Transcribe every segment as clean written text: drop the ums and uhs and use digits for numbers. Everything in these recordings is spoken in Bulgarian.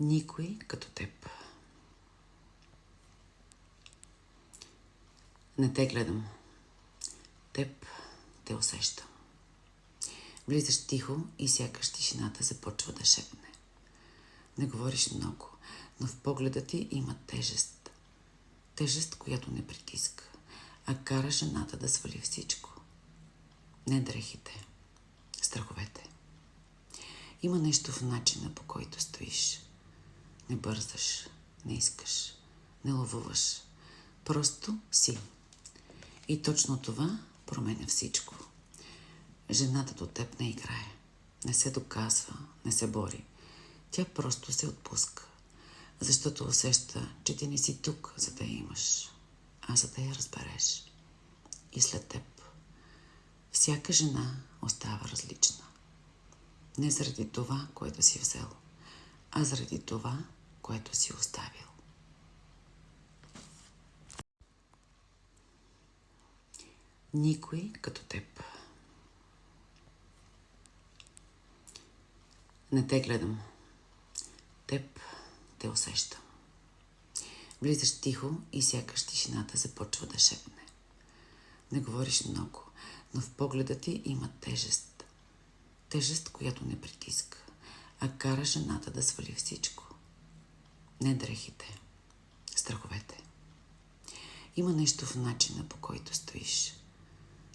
Никой като теб. Не те гледам. Теб те усещам. Влизаш тихо и сякаш тишината започва да шепне. Не говориш много, но в погледа ти има тежест. Тежест, която не притиска, а кара жената да свали всичко. Не дрехите, страховете. Има нещо в начина, по който стоиш. Не бързаш, не искаш, не ловуваш. Просто си. И точно това променя всичко. Жената до теб не играе. Не се доказва, не се бори. Тя просто се отпуска. Защото усеща, че ти не си тук, за да я имаш, а за да я разбереш. И след теб всяка жена остава различна. Не заради това, което си взел, а заради това, което си оставил. Никой като теб. Не те гледам. Теб те усещам. Влизаш тихо и сякаш тишината започва да шепне. Не говориш много, но в погледа ти има тежест. Тежест, която не притиска, а кара жената да свали всичко. Не дрехите, страховете. Има нещо в начина, по който стоиш.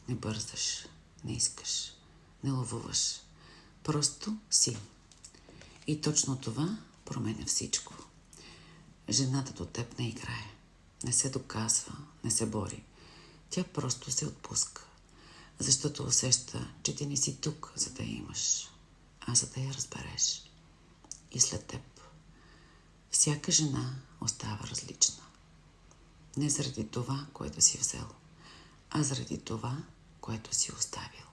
Не бързаш, не искаш, не ловуваш. Просто си. И точно това променя всичко. Жената до теб не играе. Не се доказва, не се бори. Тя просто се отпуска. Защото усеща, че ти не си тук, за да я имаш, а за да я разбереш. И след теб всяка жена остава различна. Не заради това, което си взел, а заради това, което си оставил.